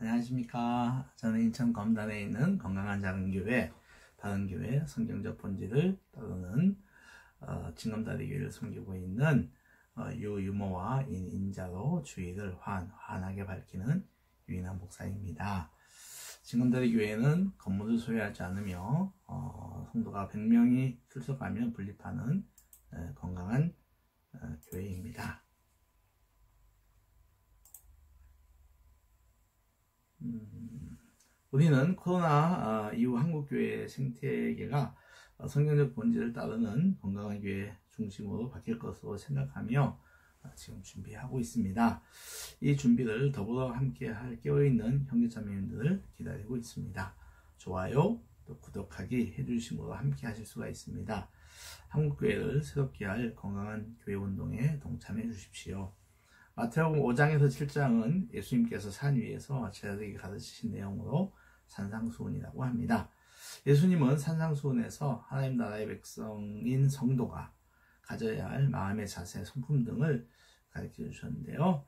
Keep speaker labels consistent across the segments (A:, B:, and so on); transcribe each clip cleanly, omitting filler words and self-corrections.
A: 안녕하십니까. 저는 인천 검단에 있는 건강한 작은교회 바른교회 성경적 본질을 따르는 진검다리 교회를 섬기고 있는 유유모와 인자로 주의를 환하게 밝히는 유인한 목사입니다. 진검다리 교회는 건물을 소유하지 않으며 성도가 100명이 출석하면 분립하는 건강한 교회입니다. 우리는 코로나 이후 한국교회의 생태계가 성경적 본질을 따르는 건강한 교회 중심으로 바뀔 것으로 생각하며 지금 준비하고 있습니다. 이 준비를 더불어 함께 할 깨어있는 형제자매님들을 기다리고 있습니다. 좋아요, 또 구독하기 해주심으로 함께 하실 수가 있습니다. 한국교회를 새롭게 할 건강한 교회 운동에 동참해 주십시오. 마태복음 5장에서 7장은 예수님께서 산 위에서 제자들에게 가르치신 내용으로 산상수훈이라고 합니다. 예수님은 산상수훈에서 하나님 나라의 백성인 성도가 가져야 할 마음의 자세, 성품 등을 가르쳐 주셨는데요.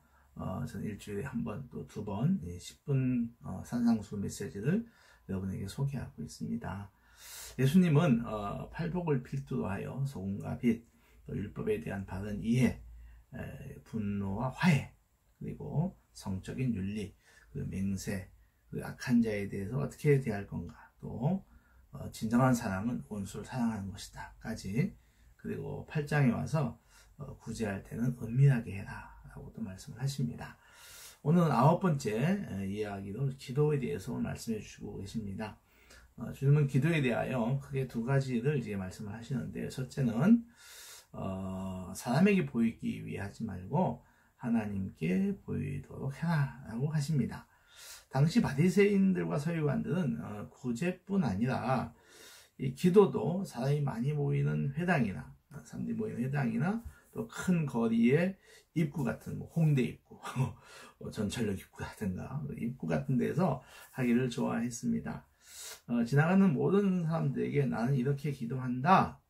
A: 저는 일주일에 한 번 또 두 번 10분 산상수훈 메시지를 여러분에게 소개하고 있습니다. 예수님은 팔복을 필두로 하여 소금과 빛, 또 율법에 대한 바른 이해, 분노와 화해, 그리고 성적인 윤리, 그리고 맹세, 그리고 악한 자에 대해서 어떻게 대할 건가, 또 진정한 사랑은 원수를 사랑하는 것이다 까지, 그리고 8장에 와서 구제할 때는 은밀하게 해라 라고도 말씀을 하십니다. 오늘은 9번째 이야기로 기도에 대해서 말씀해 주시고 계십니다. 주님은 기도에 대하여 크게 두 가지를 이제 말씀을 하시는데, 첫째는 사람에게 보이기 위해 하지 말고 하나님께 보이도록 해라 라고 하십니다. 당시 바리새인들과 서기관들은 구제뿐 아니라 이 기도도 사람이 많이 모이는 회당이나 사람들이 모이는 회당이나 또 큰 거리의 입구 같은 홍대 입구, 전철역 입구 같은가 입구 같은 데서 하기를 좋아했습니다. 지나가는 모든 사람들에게 나는 이렇게 기도한다,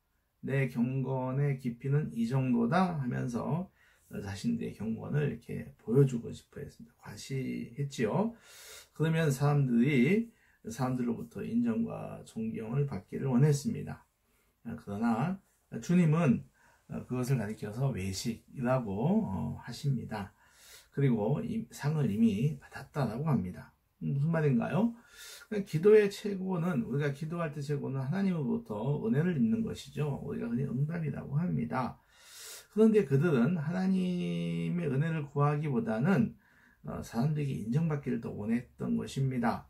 A: 내 경건의 깊이는 이 정도다 하면서 자신들의 경건을 이렇게 보여주고 싶어 했습니다. 과시했지요. 그러면 사람들로부터 인정과 존경을 받기를 원했습니다. 그러나 주님은 그것을 가리켜서 외식이라고 하십니다. 그리고 상을 이미 받았다라고 합니다. 무슨 말인가요? 기도의 최고는, 우리가 기도할 때 최고는 하나님으로부터 은혜를 입는 것이죠. 우리가 흔히 응답이라고 합니다. 그런데 그들은 하나님의 은혜를 구하기보다는 사람들에게 인정받기를 더 원했던 것입니다.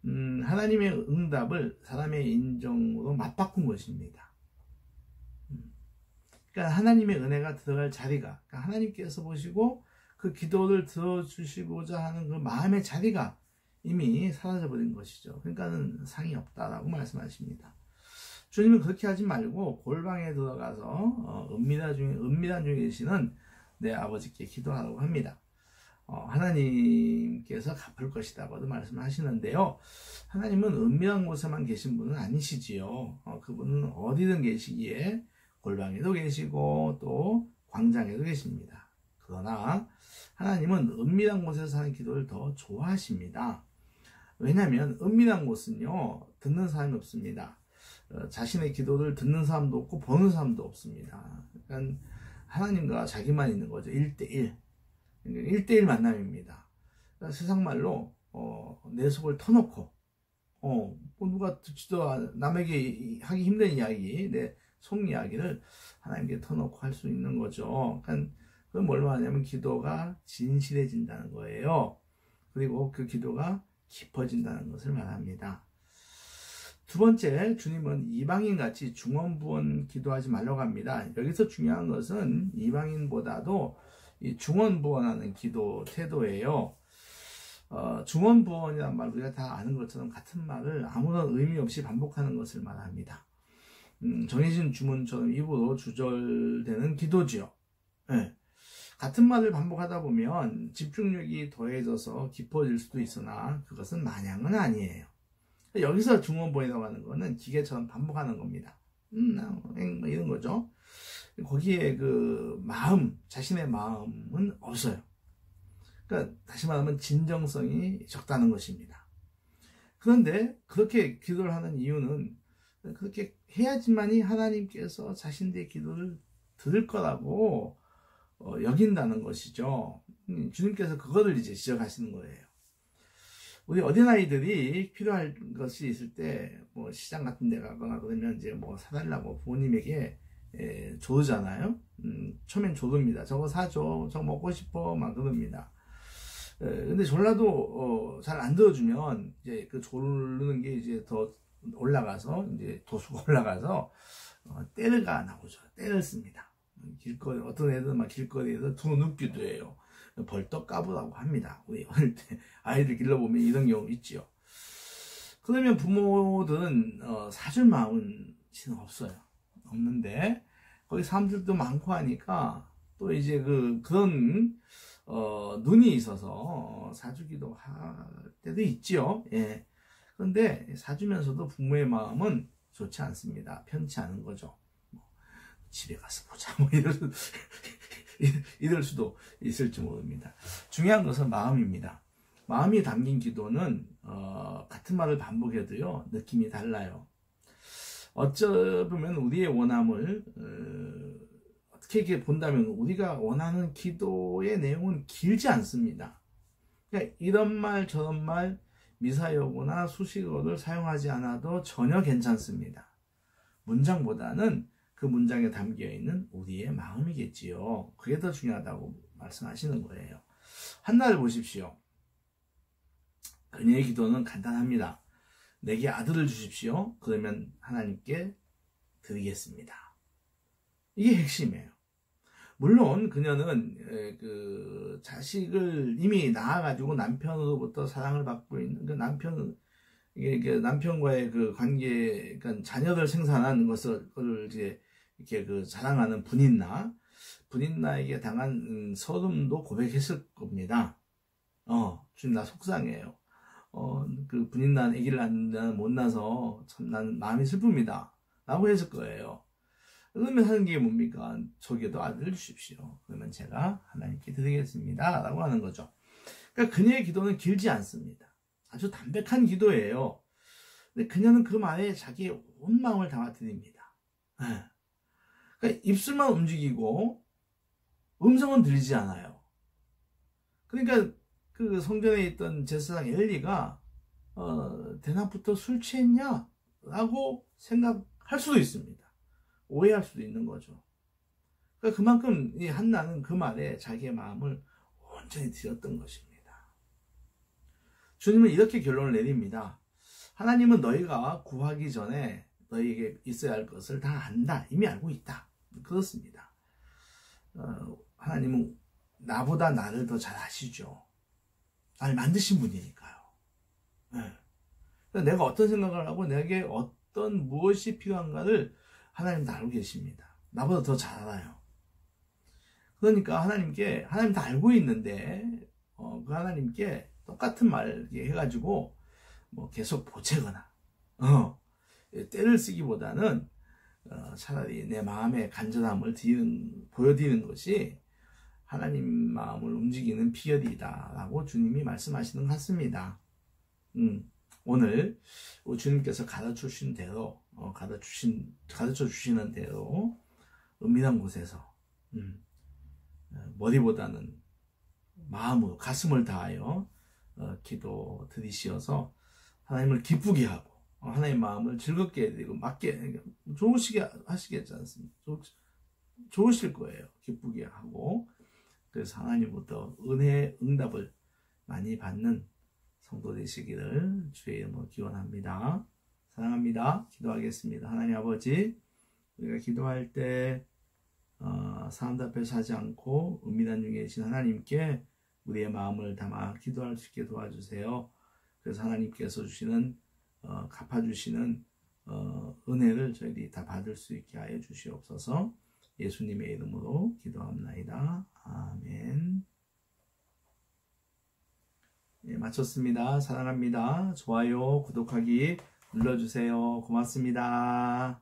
A: 하나님의 응답을 사람의 인정으로 맞바꾼 것입니다. 그러니까 하나님의 은혜가 들어갈 자리가, 그러니까 하나님께서 보시고 그 기도를 들어주시고자 하는 그 마음의 자리가 이미 사라져버린 것이죠. 그러니까는 상이 없다라고 말씀하십니다. 주님은 그렇게 하지 말고 골방에 들어가서 은밀한 중에 계시는 내 아버지께 기도하라고 합니다. 하나님께서 갚을 것이라고도 말씀하시는데요. 하나님은 은밀한 곳에만 계신 분은 아니시지요. 그분은 어디든 계시기에 골방에도 계시고 또 광장에도 계십니다. 그러나 하나님은 은밀한 곳에서 하는 기도를 더 좋아하십니다. 왜냐하면 은밀한 곳은요, 듣는 사람이 없습니다. 자신의 기도를 듣는 사람도 없고 보는 사람도 없습니다. 그러니까 하나님과 자기만 있는 거죠. 1대1. 1대1 만남입니다. 그러니까 세상 말로 내 속을 터놓고 누가 듣지도 남에게 하기 힘든 이야기, 내 속 이야기를 하나님께 터놓고 할 수 있는 거죠. 그러니까 그건 뭘 말하냐면 기도가 진실해진다는 거예요. 그리고 그 기도가 깊어진다는 것을 말합니다. 두 번째, 주님은 이방인같이 중언부언 기도하지 말라고 합니다. 여기서 중요한 것은 이방인보다도 이 중언부언하는 기도 태도예요. 중언부언이란 말 우리가 다 아는 것처럼 같은 말을 아무런 의미 없이 반복하는 것을 말합니다. 정해진 주문처럼 입으로 주절되는 기도지요. 네. 같은 말을 반복하다 보면 집중력이 더해져서 깊어질 수도 있으나 그것은 마냥은 아니에요. 여기서 중언부언이라고 하는 거는 기계처럼 반복하는 겁니다. 이런 거죠. 거기에 그 마음, 자신의 마음은 없어요. 그러니까 다시 말하면 진정성이 적다는 것입니다. 그런데 그렇게 기도를 하는 이유는 그렇게 해야지만이 하나님께서 자신들의 기도를 들을 거라고 여긴다는 것이죠. 주님께서 그거를 이제 지적하시는 거예요. 우리 어린아이들이 필요할 것이 있을 때 뭐 시장 같은 데 가거나 그러면 이제 뭐 사달라고 부모님에게 조르잖아요. 처음엔 조릅니다. 저거 사줘, 저거 먹고 싶어 막 그럽니다. 근데 졸라도 잘 안 들어주면 이제 그 조르는 게 이제 더 올라가서 이제 도수가 올라가서 떼르가 나오죠. 떼를 씁니다. 길거리 어떤 애들은 막 길거리에서 두 눕기도 해요. 벌떡 까부라고 합니다. 우리 어릴 때 아이들 길러보면 이런 경우 있지요. 그러면 부모들은 사줄 마음은 없어요. 없는데 거기 사람들도 많고 하니까 또 이제 그런 눈이 있어서 사주기도 할 때도 있지요. 예. 그런데 사주면서도 부모의 마음은 좋지 않습니다. 편치 않은 거죠. 집에 가서 보자 뭐 이럴 수도 있을지 모릅니다. 중요한 것은 마음입니다. 마음이 담긴 기도는 같은 말을 반복해도요 느낌이 달라요. 어쩌면 우리의 원함을 어떻게 본다면 우리가 원하는 기도의 내용은 길지 않습니다. 그러니까 이런 말 저런 말 미사여구나 수식어를 사용하지 않아도 전혀 괜찮습니다. 문장보다는 그 문장에 담겨있는 우리의 마음이겠지요. 그게 더 중요하다고 말씀하시는 거예요. 한나를 보십시오. 그녀의 기도는 간단합니다. 내게 아들을 주십시오. 그러면 하나님께 드리겠습니다. 이게 핵심이에요. 물론 그녀는 그 자식을 이미 낳아가지고 남편으로부터 사랑을 받고 있는 그 남편과의 그 관계, 그러니까 자녀를 생산하는 것을 이제 이렇게 그 자랑하는 분인나에게 당한 서름도 고백했을 겁니다. 주님 나 속상해요. 그 분인나는 아기를 낳는 못 낳아서 참 난 마음이 슬픕니다. 라고 했을 거예요. 그러면 하는 게 뭡니까? 저기에도 아들을 주십시오. 그러면 제가 하나님께 드리겠습니다. 라고 하는 거죠. 그러니까 그녀의 기도는 길지 않습니다. 아주 담백한 기도예요. 근데 그녀는 그 말에 자기의 온 마음을 담아 드립니다. 그러니까 입술만 움직이고 음성은 들리지 않아요. 그러니까 그 성전에 있던 제사장 엘리가 대낮부터 술 취했냐? 라고 생각할 수도 있습니다. 오해할 수도 있는 거죠. 그러니까 그만큼 이 한나는 그 말에 자기의 마음을 온전히 드렸던 것입니다. 주님은 이렇게 결론을 내립니다. 하나님은 너희가 구하기 전에 너희에게 있어야 할 것을 다 안다. 이미 알고 있다. 그렇습니다. 하나님은 나보다 나를 더 잘 아시죠. 나를 만드신 분이니까요. 네. 내가 어떤 생각을 하고 내게 어떤 무엇이 필요한가를 하나님도 알고 계십니다. 나보다 더 잘 알아요. 그러니까 하나님 다 알고 있는데 그 하나님께 똑같은 말 해가지고 뭐 계속 보채거나 때를 쓰기보다는 차라리 내 마음의 간절함을 보여드리는 것이 하나님 마음을 움직이는 피결이다 라고 주님이 말씀하시는 것 같습니다. 오늘 주님께서 가르쳐 주신 대로 가르쳐 주시는 대로 은밀한 곳에서 머리보다는 마음으로 가슴을 다하여 기도 드리시어서 하나님을 기쁘게 하고 하나님 마음을 즐겁게 해드리고 맞게 좋으시게 하시겠지 않습니까? 좋으실 거예요. 기쁘게 하고 그래서 하나님부터 은혜의 응답을 많이 받는 성도 되시기를 주의 이름으로 기원합니다. 사랑합니다. 기도하겠습니다. 하나님 아버지, 우리가 기도할 때 사람들 앞에서 하지 않고 은밀한 중에 계신 하나님께 우리의 마음을 담아 기도할 수 있게 도와주세요. 그래서 하나님께서 주시는 갚아주시는 은혜를 저희들이 다 받을 수 있게 하여 주시옵소서. 예수님의 이름으로 기도합나이다. 아멘. 네, 마쳤습니다. 사랑합니다. 좋아요, 구독하기 눌러주세요. 고맙습니다.